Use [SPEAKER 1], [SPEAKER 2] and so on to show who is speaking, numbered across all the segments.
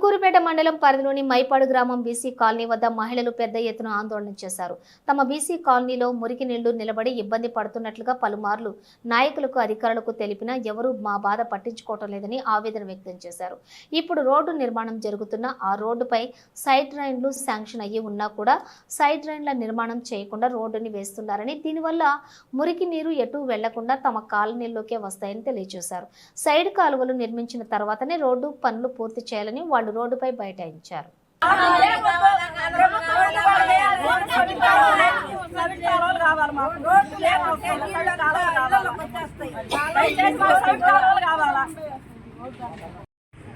[SPEAKER 1] ఇందుకూరుపేట మండలం పరిధిలోని మైపాడు గ్రామం బీసీ కాలనీ వద్ద మహిళలు పెద్ద ఎత్తున ఆందోళన చేశారు. తమ బీసీ కాలనీలో మురికి నీళ్లు నిలబడి ఇబ్బంది పడుతున్నట్లుగా పలుమార్లు నాయకులకు అధికారులకు తెలిపినా ఎవరూ మా బాధ పట్టించుకోవటం లేదని ఆవేదన వ్యక్తం చేశారు. ఇప్పుడు రోడ్డు నిర్మాణం జరుగుతున్న ఆ రోడ్డుపై సైడ్ డ్రైన్లు శాంక్షన్ అయ్యి ఉన్నా కూడా సైడ్ డ్రైన్ల నిర్మాణం చేయకుండా రోడ్డుని వేస్తున్నారని, దీనివల్ల మురికి నీరు ఎటు వెళ్లకుండా తమ కాలనీల్లోకే వస్తాయని తెలియజేశారు. సైడ్ కాలువలు నిర్మించిన తర్వాతనే రోడ్డు పనులు పూర్తి చేయాలని వాళ్ళు రోడ్డుపై బైఠాయించారు.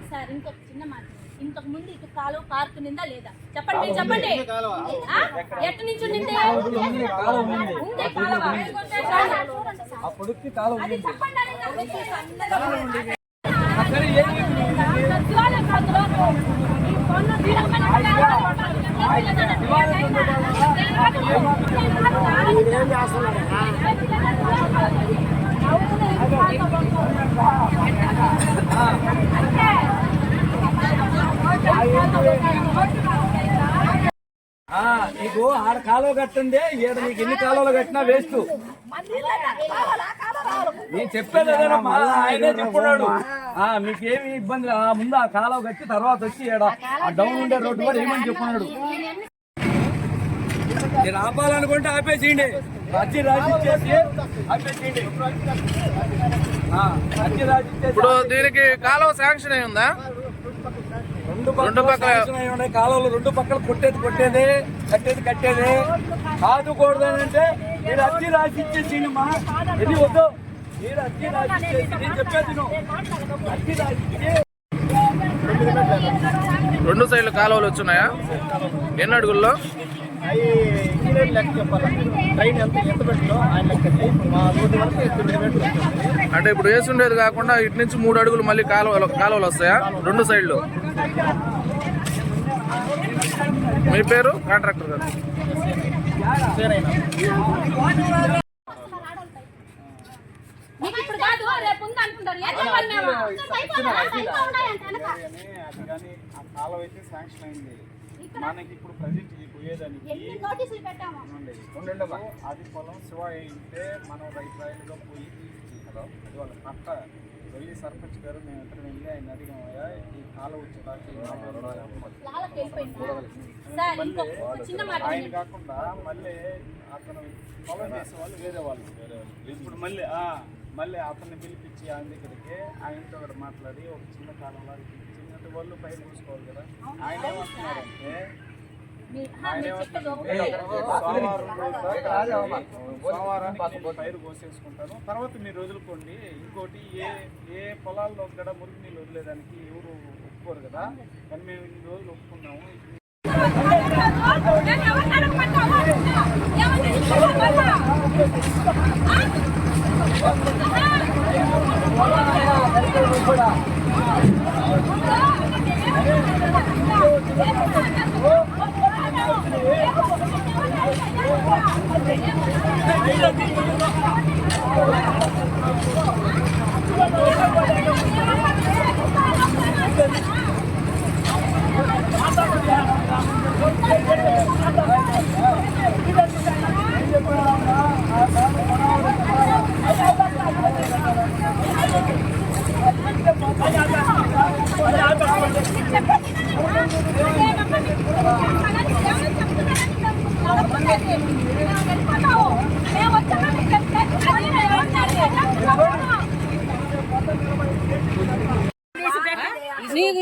[SPEAKER 2] సార్ ఇంకొక చిన్న మాట, ఇంతకు ముందు ఇటు కాలువ పారుతుందా లేదా చెప్పండి చెప్పండి. ఎటు నుంచి ఉండింది?
[SPEAKER 3] నీకు ఆడ కాలువ కట్టిందే ఈడ నీకు ఎన్ని కాలువలు కట్టినా వేస్ట్. నేను చెప్పేది ఆయనే చెప్పున్నాడు. మీకేమి ఇబ్బంది ముందు ఆ కాలువ కట్టి తర్వాత వచ్చి డౌన్ ఉండే రోడ్డు కూడా ఏమని చెప్పున్నాడు. నేను ఆపాలనుకుంటే ఆపేసేయండి, అర్జీ రాసిచ్చేసి ఆపేసేయండి. అర్జీ రాసిచ్చేసి
[SPEAKER 4] ఇప్పుడు దీనికి కాలువ శాంక్షన్ అయి ఉందా? రెండు పక్కల
[SPEAKER 3] కాలువలు రెండు పక్కల కొట్టేది కట్టేది కాదుకూడదు అంటే మీరు అర్జీ రాసి ఇచ్చేసింది. మా ఇది వద్దు, మీరు అర్జీ రాసి ఇచ్చేసి నేను చెప్పేది అర్జీ రాసి
[SPEAKER 4] రెండు సైడ్లు కాలువలు వచ్చున్నాయా? ఎన్ని అడుగుల్లో? అంటే ఇప్పుడు వేసి ఉండేది కాకుండా ఇటు నుంచి 3 అడుగులు మళ్ళీ కాలువలు వస్తాయా రెండు సైడ్లు? మీ పేరు? కాంట్రాక్టర్ గారు.
[SPEAKER 5] మనకి ఇప్పుడు ప్రజెంట్ పోయేదానికి అది పొలం శివ అయితే మనం రైతులుగా పోయి అది వాళ్ళ పక్క వెళ్ళి సర్పంచ్ గారు మేము ఇద్దరు వెళ్ళి ఆయన అడిగామయ్యా ఈ కాలం ఆయన కాకుండా మళ్ళీ అతను పొలం చేసే వాళ్ళు వేరే వాళ్ళు ఇప్పుడు మళ్ళీ అతన్ని పిలిపించి ఆయన దగ్గరికి ఆయనతో ఒకటి మాట్లాడి ఒక చిన్న కాలంలో చిన్నటి వాళ్ళు పైరు కోసుకోవాలి కదా. ఆయన ఏమంటున్నారంటే సోమవారానికి పైరు కోసేసుకుంటాను, తర్వాత మీరు వదులుకోండి. ఇంకోటి ఏ పొలాల్లో కూడా మురికి నీళ్ళు వదిలేదానికి ఎవరు ఒప్పుకోరు కదా, కానీ మేము ఇన్ని రోజులు ఒప్పుకున్నాము.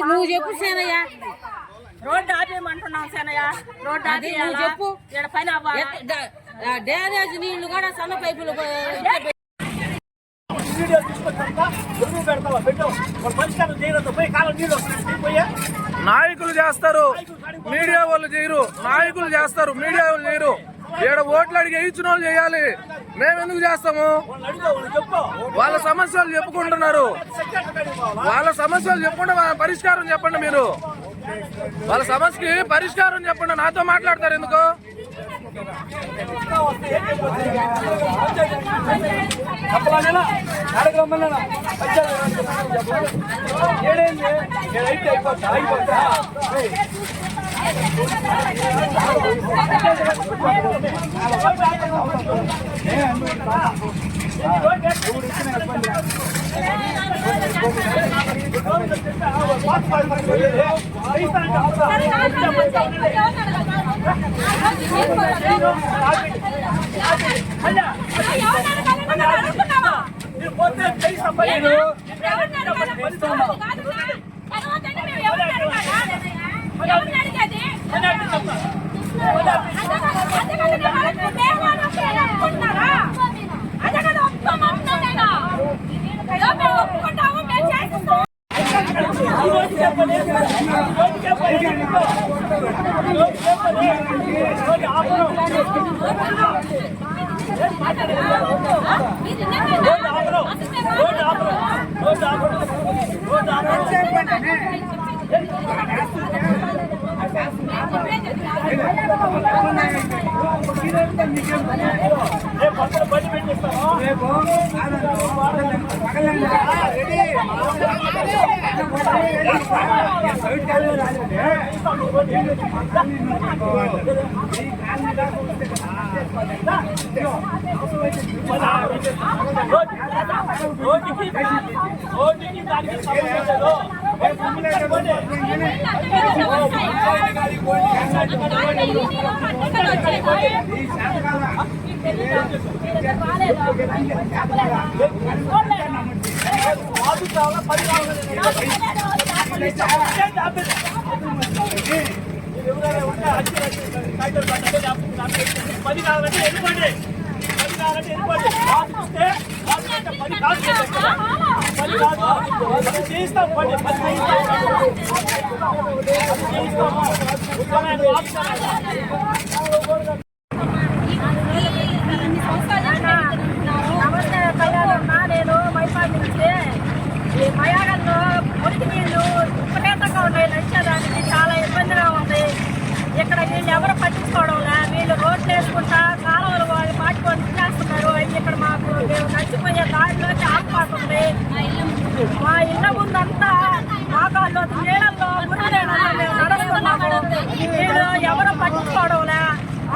[SPEAKER 2] నువ్వు చెప్పు సేనయ్య, రోడ్డు ఆపేయమంటున్నావు సేనయ్య, రోడ్డు ఆపి నువ్వు చెప్పు. డ్యానేజ్ నీళ్లు కూడా సన్న పైపులు
[SPEAKER 4] నాయకులు చేస్తారు, మీడియా వాళ్ళు చేయరు. నాయకులు చేస్తారు, మీడియా వాళ్ళు చేయరు. ఈడ ఓట్లు అడిగి ఇచ్చిన వాళ్ళు చేయాలి. మేము ఎందుకు చేస్తాము? వాళ్ళ సమస్యలు చెప్పుకుంటున్నారు. వాళ్ళ సమస్యలు చెప్పుకుంటే పరిష్కారం చెప్పండి మీరు. వాళ్ళ సమస్యకి పరిష్కారం చెప్పండి. నాతో మాట్లాడతారు ఎందుకు?
[SPEAKER 2] నమస్తే కళ్యాణమ్మ, నేను మైపాడు నుంచి. ఈ మయాగంలో మురికి నీళ్లు విపరీతంగా ఉన్నాయి. నడిచేదానికి చాలా ఇబ్బందిగా ఉంది. ఇక్కడ వీళ్ళు ఎవరు పట్టించుకోవడంలే. వీళ్ళు రోడ్లు వేసుకుంటా కాలువలు వాళ్ళు పాటుకొని చేస్తున్నారు. అవి ఇక్కడ మాకు మేము నడిచిపోయే దారిలోకి ఆగిపోతుంది. మా ఇళ్ళ ముందంతా మోకాళ్ళు నీళ్ళల్లో మురికి నీళ్ళల్లో మేము నడుస్తున్నాము. వీళ్ళు ఎవరు పట్టించుకోవడంలే.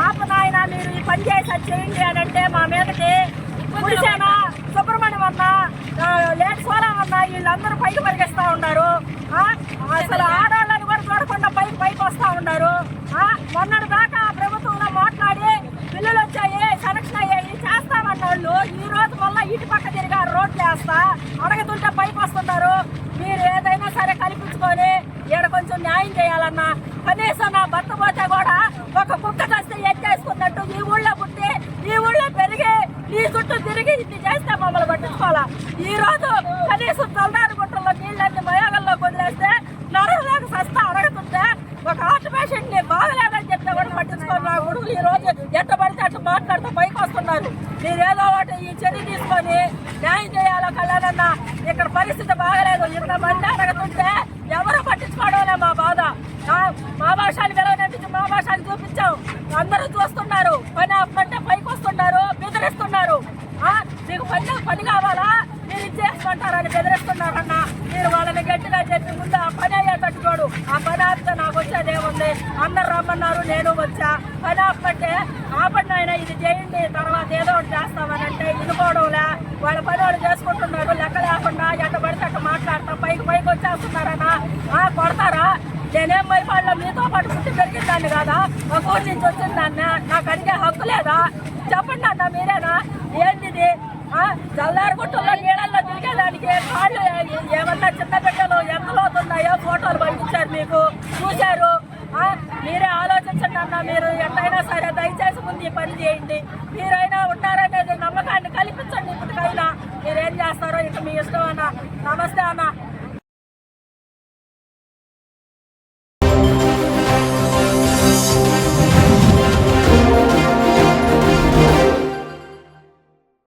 [SPEAKER 2] ఆపనాయన మీరు ఈ పని చేసి చేయండి అని అంటే మా మీదకి పుడిసేన సుబ్రహ్మణ్యం అన్న లేట్ సోలా అన్న వీళ్ళందరూ పైకి పరిగెస్తా ఉన్నారు. అసలు ఆడవాళ్ళని కూడా చూడకుండా పైకి వస్తా ఉన్నారు. మొన్నటి దాకా ప్రభుత్వంలో మాట్లాడి బిల్లులు వచ్చాయి, సెలక్షన్ అయ్యాయి, చేస్తామన్న వాళ్ళు ఈ రోజు వల్ల ఇటు పక్క తిరిగారు. రోడ్లు వేస్తా అడగతుంటే పైకి వస్తున్నారు. మీరు ఏదైనా సరే కల్పించుకొని ఈడ కొంచెం న్యాయం చేయాలన్నా. కనీసం నా భర్త పోతే కూడా ఒక కుక్క చేస్తే ఎత్తేసుకున్నట్టు ఈ ఊళ్ళో పుట్టి ఈ ఊళ్ళో పెరిగి ఈ చుట్టూ తిరిగి ఇది చేస్తే మమ్మల్ని పట్టించుకోవాలా. ఈ రోజు కనీసం తలదారి గుట్టల్లో నీళ్ళన్ని మయాగంలో వదిలేస్తే నరలేక సస్తా అడగతుంటే ఒక హార్ట్ పేషెంట్ ని బాగలేదని చెప్తే కూడా పట్టించుకోవాలి. ఈ రోజు ఎట్ట పడితే అట్లా మాట్లాడుతూ పైకి వస్తున్నారు. మీరేదో ఒకటి ఈ చర్య తీసుకొని న్యాయం చేయాలో కళ్యాణన్న. ఇక్కడ పరిస్థితి బాగలేదు. ఇంతమంది అడగతుంటే ఎవరు పట్టించుకోవడంలే. మా బాధ మా భాషని విలువనిపించి మా భాషని చూపించాం. అందరూ చూస్తున్నారు. పని ఆపమంటే పైకి వస్తున్నారు, బెదిరిస్తున్నారు. మీకు పని కావాలా మీరు ఇచ్చేసుకుంటారని బెదిరిస్తున్నారన్న. మీరు వాళ్ళని గట్టిగా చెప్పి ముందు ఆ పని అయ్యేటట్టు చూడు. ఆ పని ఆపితే నాకు వచ్చేదేముంది. అందరు రమ్మన్నారు, నేను వచ్చా. పని ఆపమంటే ఆపండి ఆయన ఇది చేయండి తర్వాత ఏదో ఒకటి చేస్తామని అంటే ఇనుకోవడంలే. వాళ్ళ పని వాళ్ళు చేసుకుంటున్నారు. లెక్క లేకుండా ఎట్ట పడితే అట్ట మాట్లాడతా పైకి వచ్చేస్తున్నారన్నా. కొడతారా? నేనేం మైపాడులో మీతో పాటు పుట్టి పెరిగిందాన్ని కదా, ఒక ఊరి నుంచి వచ్చిందాన్ని. నాకు అడిగే హక్కు లేదా? చెప్పండి అన్న, మీరేనా? ఏంటిది? జల్లారుగుట్టల్లో నీళ్ళల్లో తిరిగేదానికి కాళ్ళు ఏమన్నా చిన్న బిడ్డలు ఎంత లోతున్నాయో ఫోటోలు పంపించారు, మీకు చూశారు. మీరే ఆలోచించండి అన్న. మీరు ఎట్లయినా సరే దయచేసి ముందు ఈ పని చేయండి. మీరైనా ఉన్నారనేది నమ్మకాన్ని కల్పించండి. ఇప్పటికైనా మీరేం చేస్తారో ఇక మీ ఇష్టం అన్న. నమస్తే అన్న.